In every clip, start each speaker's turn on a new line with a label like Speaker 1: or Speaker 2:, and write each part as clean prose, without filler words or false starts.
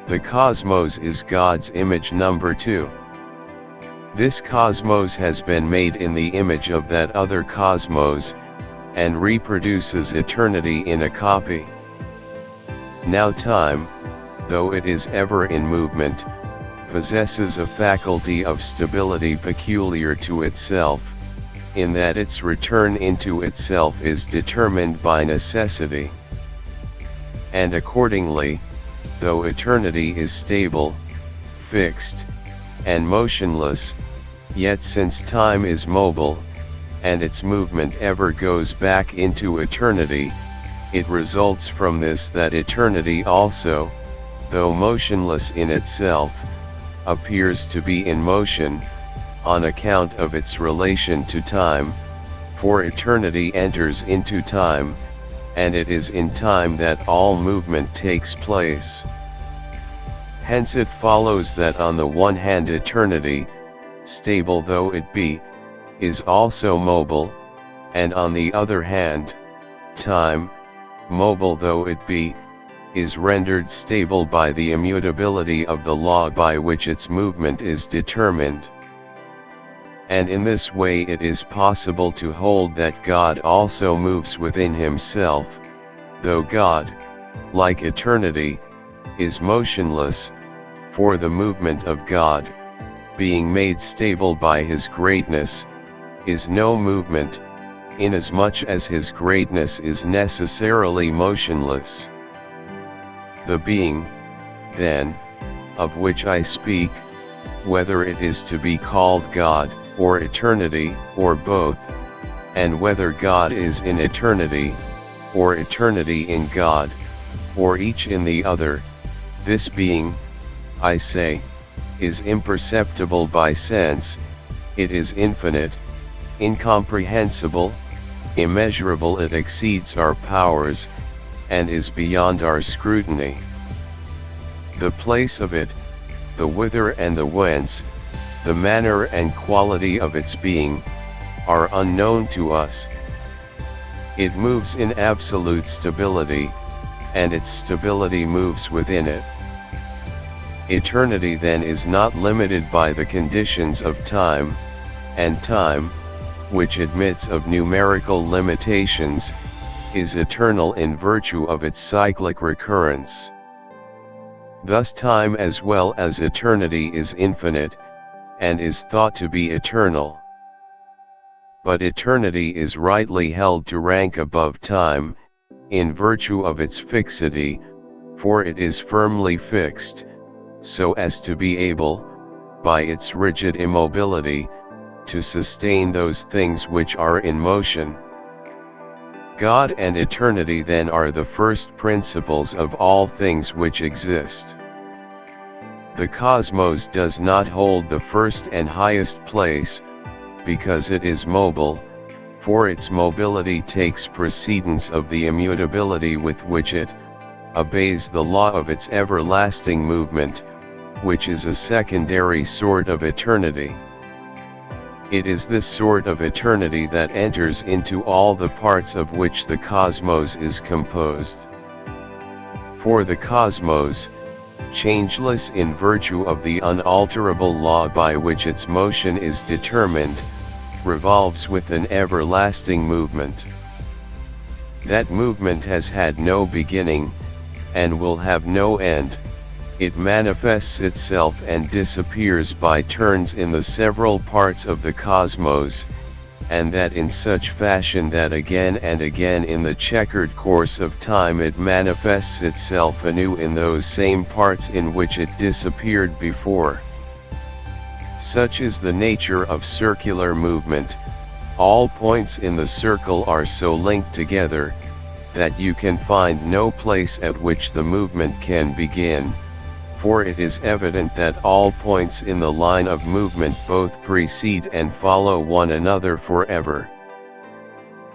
Speaker 1: The cosmos is God's image number 2. This cosmos has been made in the image of that other cosmos, and reproduces eternity in a copy. Now time, though it is ever in movement, possesses a faculty of stability peculiar to itself, in that its return into itself is determined by necessity. And accordingly, though eternity is stable, fixed, and motionless, yet since time is mobile, and its movement ever goes back into eternity, it results from this that eternity also, though motionless in itself, appears to be in motion, on account of its relation to time, for eternity enters into time, and it is in time that all movement takes place. Hence it follows that on the one hand eternity, stable though it be, is also mobile, and on the other hand, time, mobile though it be, is rendered stable by the immutability of the law by which its movement is determined. And in this way it is possible to hold that God also moves within himself, though God, like eternity, is motionless, for the movement of God, being made stable by his greatness, is no movement, inasmuch as his greatness is necessarily motionless. The being, then, of which I speak, whether it is to be called God, or eternity, or both, and whether God is in eternity, or eternity in God, or each in the other, this being, I say, is imperceptible by sense, it is infinite, incomprehensible, immeasurable, it exceeds our powers, and is beyond our scrutiny. The place of it, the whither and the whence, the manner and quality of its being, are unknown to us. It moves in absolute stability, and its stability moves within it. Eternity then is not limited by the conditions of time, and time, which admits of numerical limitations, is eternal in virtue of its cyclic recurrence. Thus time as well as eternity is infinite, and is thought to be eternal. But eternity is rightly held to rank above time, in virtue of its fixity, for it is firmly fixed, so as to be able, by its rigid immobility, to sustain those things which are in motion. God and eternity then are the first principles of all things which exist. The cosmos does not hold the first and highest place, because it is mobile, for its mobility takes precedence of the immutability with which it obeys the law of its everlasting movement, which is a secondary sort of eternity. It is this sort of eternity that enters into all the parts of which the cosmos is composed. For the cosmos, changeless in virtue of the unalterable law by which its motion is determined, revolves with an everlasting movement. That movement has had no beginning, and will have no end. It manifests itself and disappears by turns in the several parts of the cosmos, and that in such fashion that again and again in the checkered course of time it manifests itself anew in those same parts in which it disappeared before. Such is the nature of circular movement. All points in the circle are so linked together, that you can find no place at which the movement can begin, for it is evident that all points in the line of movement both precede and follow one another forever.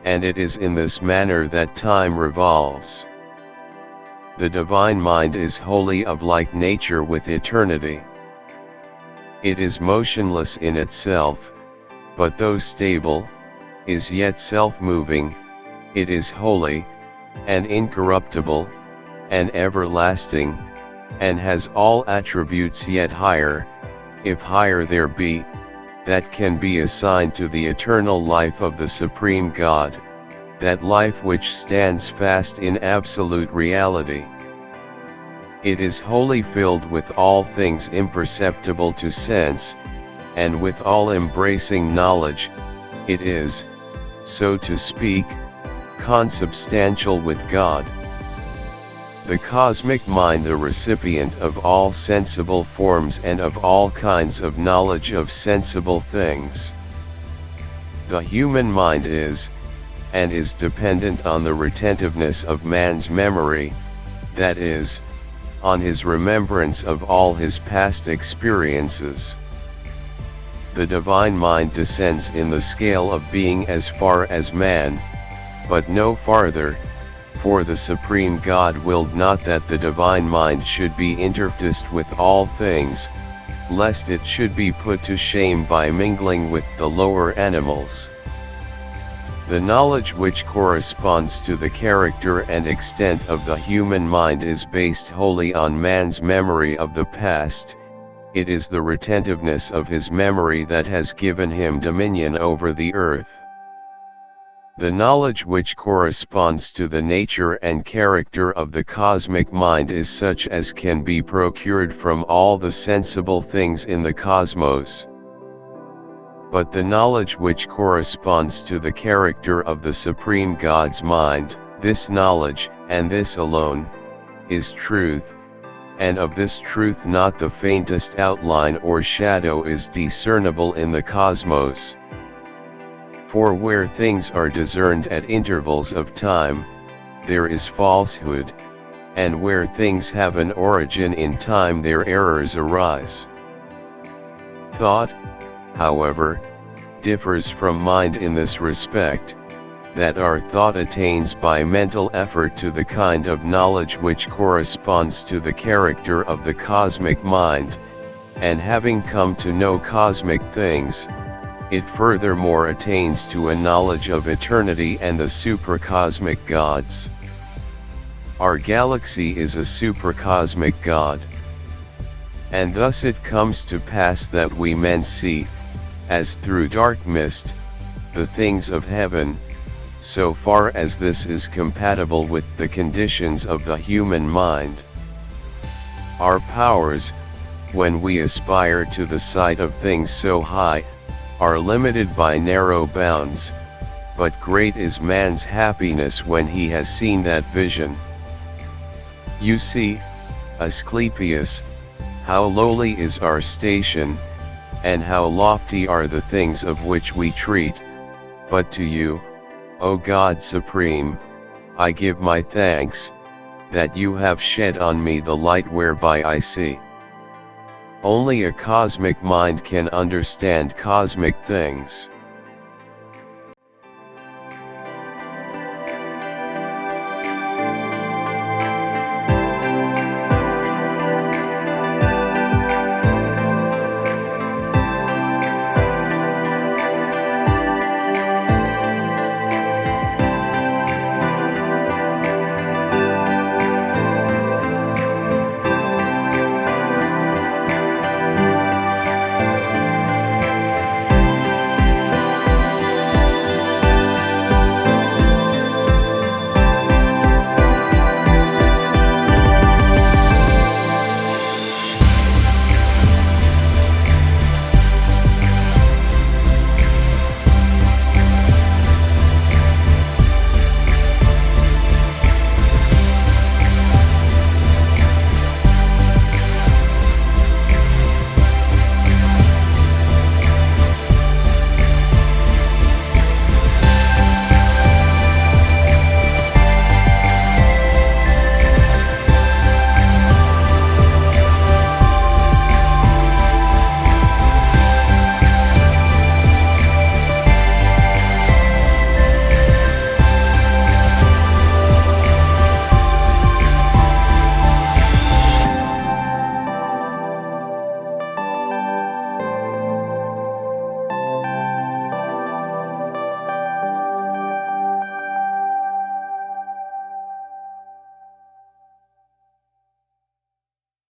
Speaker 1: And it is in this manner that time revolves. The divine mind is wholly of like nature with eternity. It is motionless in itself, but though stable, is yet self-moving, it is holy, and incorruptible, and everlasting, and has all attributes yet higher, if higher there be, that can be assigned to the eternal life of the Supreme God, that life which stands fast in absolute reality. It is wholly filled with all things imperceptible to sense, and with all embracing knowledge. It is, so to speak, consubstantial with God. The cosmic mind, the recipient of all sensible forms and of all kinds of knowledge of sensible things. The human mind is, and is dependent on the retentiveness of man's memory, that is, on his remembrance of all his past experiences. The divine mind descends in the scale of being as far as man, but no farther, for the Supreme God willed not that the divine mind should be interfaced with all things, lest it should be put to shame by mingling with the lower animals. The knowledge which corresponds to the character and extent of the human mind is based wholly on man's memory of the past. It is the retentiveness of his memory that has given him dominion over the earth. The knowledge which corresponds to the nature and character of the cosmic mind is such as can be procured from all the sensible things in the cosmos. But the knowledge which corresponds to the character of the Supreme God's mind, this knowledge, and this alone, is truth, and of this truth not the faintest outline or shadow is discernible in the cosmos. For where things are discerned at intervals of time, there is falsehood, and where things have an origin in time their errors arise. Thought, however, differs from mind in this respect, that our thought attains by mental effort to the kind of knowledge which corresponds to the character of the cosmic mind, and having come to know cosmic things, it furthermore attains to a knowledge of eternity and the supracosmic gods. Our galaxy is a supracosmic god. And thus it comes to pass that we men see, as through dark mist, the things of heaven, so far as this is compatible with the conditions of the human mind. Our powers, when we aspire to the sight of things so high, are limited by narrow bounds, but great is man's happiness when he has seen that vision. You see, Asclepius, how lowly is our station, and how lofty are the things of which we treat, but to you, O God Supreme, I give my thanks, that you have shed on me the light whereby I see. Only a cosmic mind can understand cosmic things.